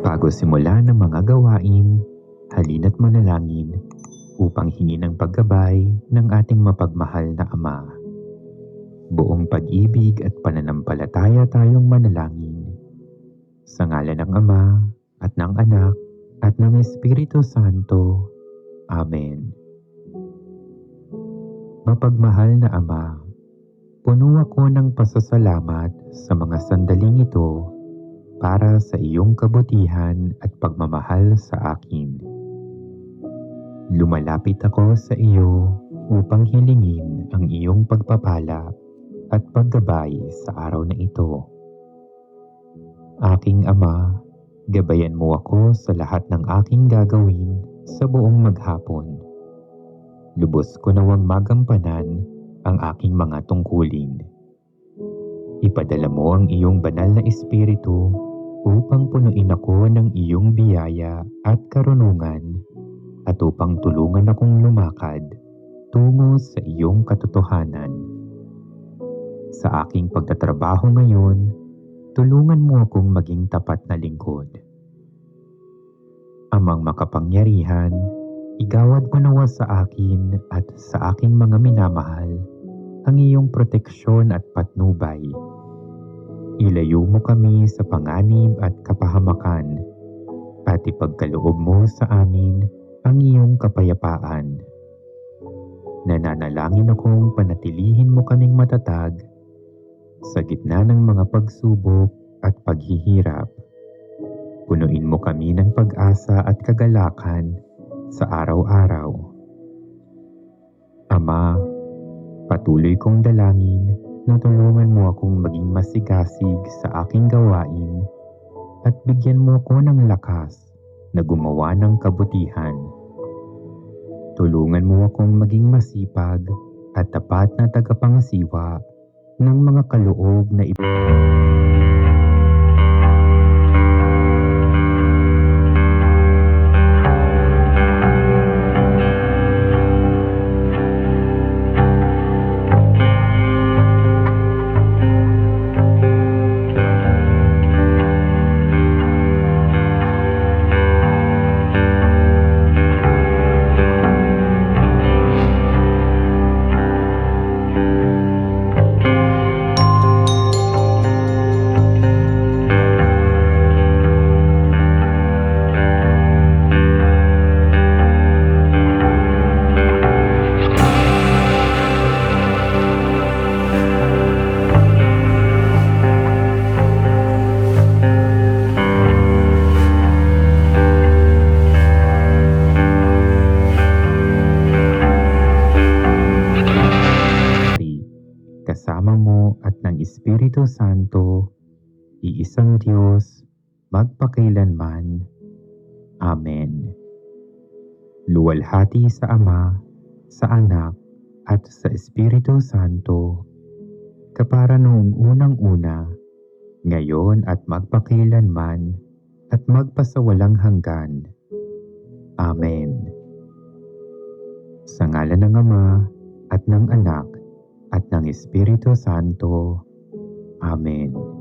Bago simula ng mga gawain, halina't manalangin upang hingin ang paggabay ng ating mapagmahal na Ama. Buong pag-ibig at pananampalataya tayong manalangin. Sa ngalan ng Ama at ng Anak at ng Espiritu Santo. Amen. Mapagmahal na Ama, puno ako ng pasasalamat sa mga sandaling ito para sa iyong kabutihan at pagmamahal sa akin. Lumalapit ako sa iyo upang hilingin ang iyong pagpapala at paggabay sa araw na ito. Aking Ama, gabayan mo ako sa lahat ng aking gagawin sa buong maghapon. Lubos ko nawang magampanan ang aking mga tungkulin. Ipadala mo ang iyong banal na Espiritu upang punuin ako ng iyong biyaya at karunungan at upang tulungan akong lumakad tungo sa iyong katotohanan. Sa aking pagtatrabaho ngayon, tulungan mo akong maging tapat na lingkod. Amang makapangyarihan, igawad mo nawa sa akin at sa aking mga minamahal ang iyong proteksyon at patnubay. Ilayo mo kami sa panganib at kapahamakan at ipagkaloob mo sa amin ang iyong kapayapaan. Nananalangin akong panatilihin mo kaming matatag sa gitna ng mga pagsubok at paghihirap. Punuin mo kami ng pag-asa at kagalakan sa araw-araw. Ama, patuloy kong dalangin na tulungan mo akong maging masigasig sa aking gawain at bigyan mo ako ng lakas na gumawa ng kabutihan. Tulungan mo akong maging masipag at tapat na tagapangasiwa ng mga kaloob na kasama mo at ng Espiritu Santo, iisang Diyos, magpakailanman. Amen. Luwalhati sa Ama, sa Anak, at sa Espiritu Santo, kapara noong unang-una, ngayon at magpakailanman, at magpasawalang hanggan. Amen. Sa ngalan ng Ama, at ng Anak, at ng Espiritu Santo. Amen.